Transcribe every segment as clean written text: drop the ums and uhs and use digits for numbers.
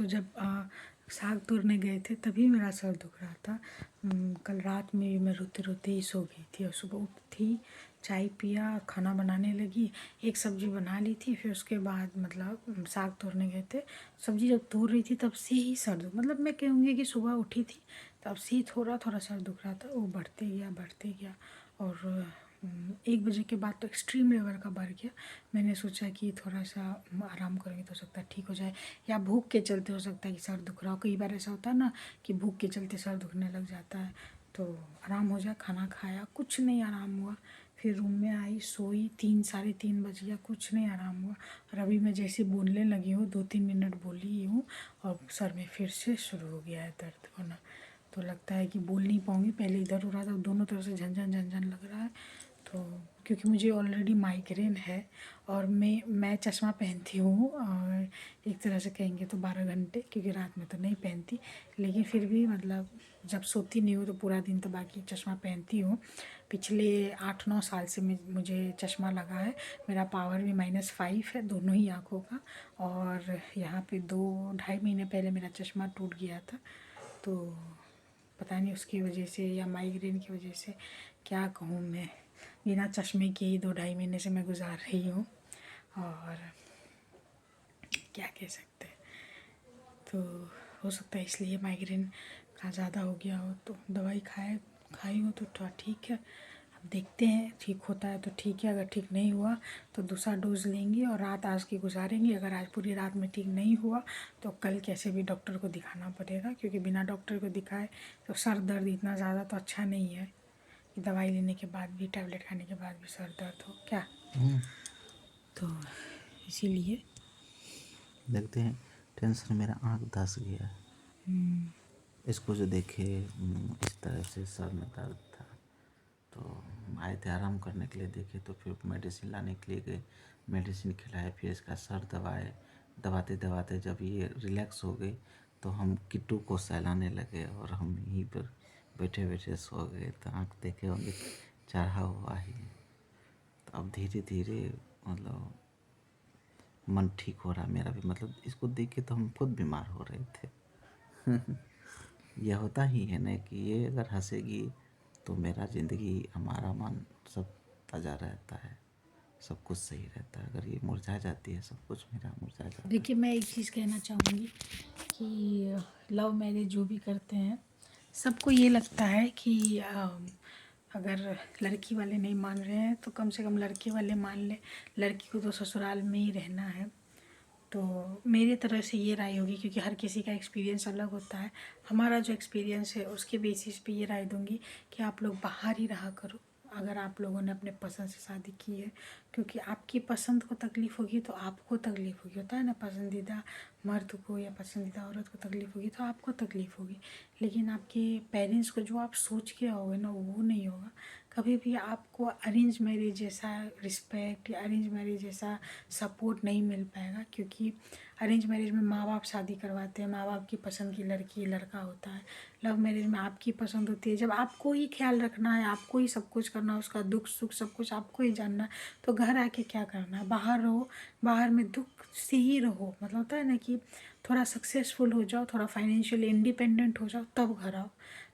तो जब साग तोड़ने गए थे तभी मेरा सर दुख रहा था। कल रात में मैं रोते रोते ही सो गई थी और सुबह उठी, चाय पिया, खाना बनाने लगी। एक सब्जी बना ली थी, फिर उसके बाद मतलब साग तोड़ने गए थे। सब्जी जब तोड़ रही थी तब से ही सर दुख, मतलब मैं कहूँगी कि सुबह उठी थी तब से ही थोड़ा थोड़ा सर दुख रहा था। वो बढ़ते गया और 1 बजे के बाद तो एक्सट्रीम लेवल का बढ़ गया। मैंने सोचा कि थोड़ा सा आराम करेंगे तो हो सकता है ठीक हो जाए, या भूख के चलते हो सकता है कि सर दुख रहा हो। कई बार ऐसा होता है ना कि भूख के चलते सर दुखने लग जाता है, तो आराम हो जाए। खाना खाया, कुछ नहीं आराम हुआ। फिर रूम में आई, सोई, 3 साढ़े 3 बज गया, कुछ नहीं आराम हुआ। और अभी मैं जैसे बोलने लगी हूँ, 2-3 मिनट बोली हूँ और सर में फिर से शुरू हो गया है दर्द होना। तो लगता है कि बोल नहीं पाऊँगी। पहले इधर हो रहा था, दोनों तरफ से झंझन झंझन लग रहा है। तो क्योंकि मुझे ऑलरेडी माइग्रेन है और मैं चश्मा पहनती हूँ, और एक तरह से कहेंगे तो 12 घंटे, क्योंकि रात में तो नहीं पहनती, लेकिन फिर भी मतलब जब सोती नहीं हूँ तो पूरा दिन तो बाकी चश्मा पहनती हूँ। पिछले 8-9 साल से मुझे चश्मा लगा है। मेरा पावर भी -5 है दोनों ही आँखों का, और यहाँ पे 2-2.5 महीने पहले मेरा चश्मा टूट गया था। तो पता नहीं उसकी वजह से या माइग्रेन की वजह से, क्या कहूँ मैं, बिना चश्मे के ही 2-2.5 महीने से मैं गुजार रही हूँ। और क्या कह सकते हैं, तो हो सकता है इसलिए माइग्रेन का ज़्यादा हो गया हो। तो दवाई खाई हो तो थोड़ा ठीक है। अब देखते हैं, ठीक होता है तो ठीक है, अगर ठीक नहीं हुआ तो दूसरा डोज लेंगे और रात आज की गुजारेंगे। अगर आज पूरी रात में ठीक नहीं हुआ तो कल कैसे भी डॉक्टर को दिखाना पड़ेगा, क्योंकि बिना डॉक्टर को दिखाए तो सर दर्द इतना ज़्यादा तो अच्छा नहीं है कि दवाई लेने के बाद भी, टैबलेट खाने के बाद भी सर दर्द हो क्या। तो इसीलिए देखते हैं। टेंशन मेरा आँख धस गया है। इसको जो देखे इस तरह से सर में दर्द था, तो आए थे आराम करने के लिए। देखे तो फिर मेडिसिन लाने के लिए गए, मेडिसिन खिलाए, फिर इसका सर दबाए। दबाते दबाते जब ये रिलैक्स हो गई तो हम किट्टू को सहलाने लगे और हम यहीं पर बैठे बैठे सो गए। तो आँख देखे होंगे चढ़ा हुआ ही। तो अब धीरे धीरे मतलब मन ठीक हो रहा मेरा भी। मतलब इसको देख के तो हम खुद बीमार हो रहे थे। यह होता ही है ना कि ये अगर हंसेगी तो मेरा ज़िंदगी, हमारा मन सब ताज़ा रहता है, सब कुछ सही रहता है। अगर ये मुरझा जाती है सब कुछ मेरा मुरझा जाता है। देखिए, मैं एक चीज़ कहना चाहूँगी कि लव मैरिज जो भी करते हैं, सबको ये लगता है कि अगर लड़की वाले नहीं मान रहे हैं तो कम से कम लड़के वाले मान ले, लड़की को तो ससुराल में ही रहना है। तो मेरी तरफ से ये राय होगी, क्योंकि हर किसी का एक्सपीरियंस अलग होता है। हमारा जो एक्सपीरियंस है उसके बेसिस पे ये राय दूंगी कि आप लोग बाहर ही रहा करो, अगर आप लोगों ने अपने पसंद से शादी की है। क्योंकि आपकी पसंद को तकलीफ़ होगी तो आपको तकलीफ़ होगी, होता है ना, पसंदीदा मर्द को या पसंदीदा औरत को तकलीफ़ होगी तो आपको तकलीफ़ होगी। लेकिन आपके पेरेंट्स को जो आप सोच के आओगे ना, वो नहीं होगा कभी भी। आपको अरेंज मैरिज जैसा रिस्पेक्ट या अरेंज मैरिज जैसा सपोर्ट नहीं मिल पाएगा, क्योंकि अरेंज मैरिज में माँ बाप शादी करवाते हैं, माँ बाप की पसंद की लड़की लड़का होता है। लव मैरिज में आपकी पसंद होती है। जब आपको ही ख्याल रखना है, आपको ही सब कुछ करना है, उसका दुख सुख सब कुछ आपको ही जानना है, तो घर आके क्या करना है। बाहर रहो, बाहर में दुख से ही रहो। मतलब होता है ना कि थोड़ा सक्सेसफुल हो जाओ, थोड़ा फाइनेंशियली इंडिपेंडेंट हो जाओ, तब घर आओ,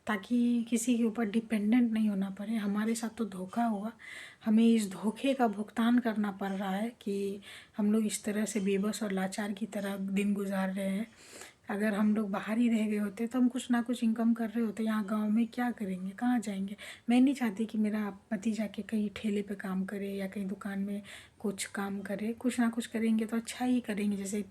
ताकि किसी के ऊपर डिपेंडेंट नहीं होना पड़े। हमारे साथ तो धोखा हुआ, हमें इस धोखे का भुगतान करना पड़ रहा है कि हम लोग इस तरह से बेबस और लाचार की तरह दिन गुजार रहे हैं। अगर हम लोग बाहर ही रह गए होते तो हम कुछ ना कुछ इनकम कर रहे होते। यहाँ गांव में क्या करेंगे, कहाँ जाएंगे। मैं नहीं चाहती कि मेरा पति जाके कहीं ठेले पे काम करे या कहीं दुकान में कुछ काम करे। कुछ ना कुछ करेंगे तो अच्छा ही करेंगे। जैसे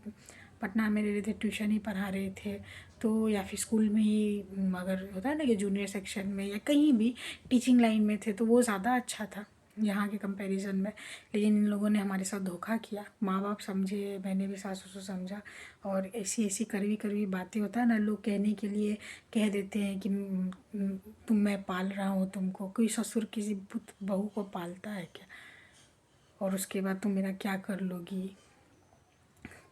पटना में रह रहे थे, ट्यूशन ही पढ़ा रहे थे, तो या फिर स्कूल में ही, अगर होता है ना कि जूनियर सेक्शन में या कहीं भी टीचिंग लाइन में थे तो वो ज़्यादा अच्छा था यहाँ के कंपैरिजन में। लेकिन इन लोगों ने हमारे साथ धोखा किया। माँ बाप समझे, मैंने भी सास ससुर समझा, और ऐसी ऐसी कड़वी कड़वी बातें, होता है ना, लोग कहने के लिए कह देते हैं कि तुम, मैं पाल रहा हूँ तुमको। कोई ससुर किसी बहू को पालता है क्या? और उसके बाद तुम मेरा क्या कर लोगी?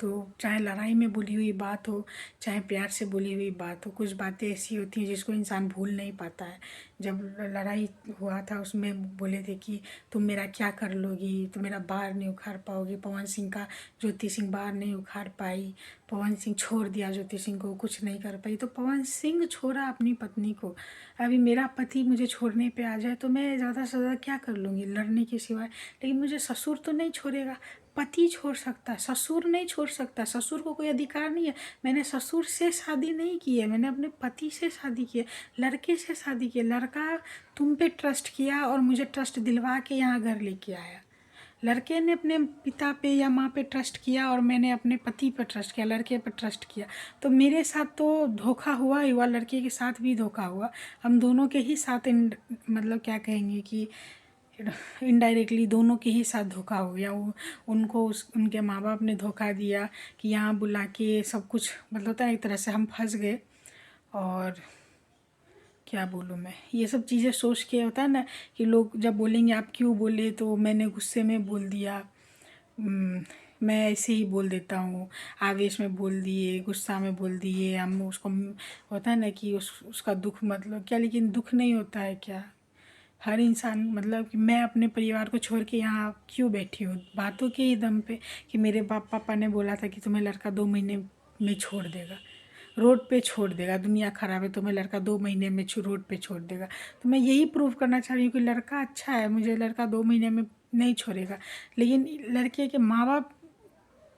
तो चाहे लड़ाई में बोली हुई बात हो, चाहे प्यार से बोली हुई बात हो, कुछ बातें ऐसी होती हैं जिसको इंसान भूल नहीं पाता है। जब लड़ाई हुआ था उसमें बोले थे कि तुम मेरा क्या कर लोगी, तुम मेरा बार नहीं उखाड़ पाओगी। पवन सिंह का ज्योति सिंह बार नहीं उखाड़ पाई, पवन सिंह छोड़ दिया ज्योति सिंह को, कुछ नहीं कर पाई। तो पवन सिंह छोड़ा अपनी पत्नी को, अभी मेरा पति मुझे छोड़ने पे आ जाए तो मैं ज़्यादा से ज़्यादा क्या कर लूँगी, लड़ने के सिवाय। लेकिन मुझे ससुर तो नहीं छोड़ेगा, पति छोड़ सकता है, ससुर नहीं छोड़ सकता। ससुर को कोई अधिकार नहीं है। मैंने ससुर से शादी नहीं की है, मैंने अपने पति से शादी की है, लड़के से शादी की है। लड़का तुम पे ट्रस्ट किया और मुझे ट्रस्ट दिलवा के यहाँ घर लेके आया। लड़के ने अपने पिता पे या माँ पे ट्रस्ट किया और मैंने अपने पति पर ट्रस्ट किया, लड़के पर ट्रस्ट किया। तो मेरे साथ तो धोखा हुआ ही हुआ, लड़के के साथ भी धोखा हुआ। हम दोनों के ही साथ मतलब क्या कहेंगे कि इनडायरेक्टली दोनों के ही साथ धोखा हो गया। उनको उनके माँ बाप ने धोखा दिया कि यहाँ बुला के सब कुछ, मतलब होता है एक तरह से हम फंस गए। और क्या बोलूँ मैं, ये सब चीज़ें सोच के होता है ना कि लोग जब बोलेंगे आप क्यों बोले, तो मैंने गुस्से में बोल दिया, मैं ऐसे ही बोल देता हूँ, आवेश में बोल दिए, गुस्सा में बोल दिए। हम उसको होता है ना कि उसका दुख मतलब क्या, लेकिन दुख नहीं होता है क्या। हर इंसान मतलब कि मैं अपने परिवार को छोड़ के यहाँ क्यों बैठी हूँ, बातों के ही दम पे कि मेरे पापा ने बोला था कि तुम्हें लड़का 2 महीने में छोड़ देगा, रोड पे छोड़ देगा, दुनिया ख़राब है, तुम्हें लड़का 2 महीने में रोड पे छोड़ देगा। तो मैं यही प्रूव करना चाह रही हूँ कि लड़का अच्छा है, मुझे लड़का 2 महीने में नहीं छोड़ेगा। लेकिन लड़के के माँ बाप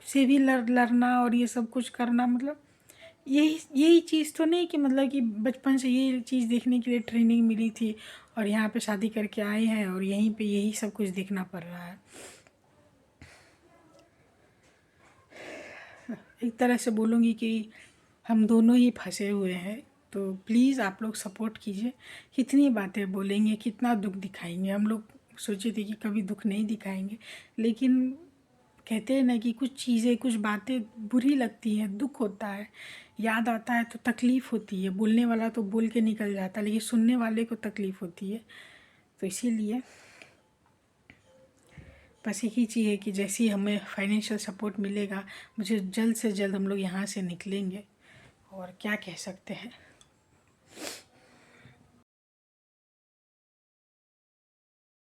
से भी लड़ना और ये सब कुछ करना, मतलब यही चीज़ तो नहीं कि मतलब कि बचपन से ये चीज़ देखने के लिए ट्रेनिंग मिली थी और यहाँ पे शादी करके आए हैं और यहीं पे यही सब कुछ देखना पड़ रहा है। एक तरह से बोलूँगी कि हम दोनों ही फंसे हुए हैं। तो प्लीज़ आप लोग सपोर्ट कीजिए। कितनी बातें बोलेंगे, कितना दुख दिखाएंगे। हम लोग सोचे थे कि कभी दुख नहीं दिखाएंगे, लेकिन कहते हैं ना कि कुछ चीज़ें, कुछ बातें बुरी लगती हैं, दुख होता है, याद आता है तो तकलीफ़ होती है। बोलने वाला तो बोल के निकल जाता है, लेकिन सुनने वाले को तकलीफ़ होती है। तो इसीलिए बस एक ही चीज़ है कि जैसे ही हमें फाइनेंशियल सपोर्ट मिलेगा, मुझे जल्द से जल्द हम लोग यहाँ से निकलेंगे। और क्या कह सकते हैं।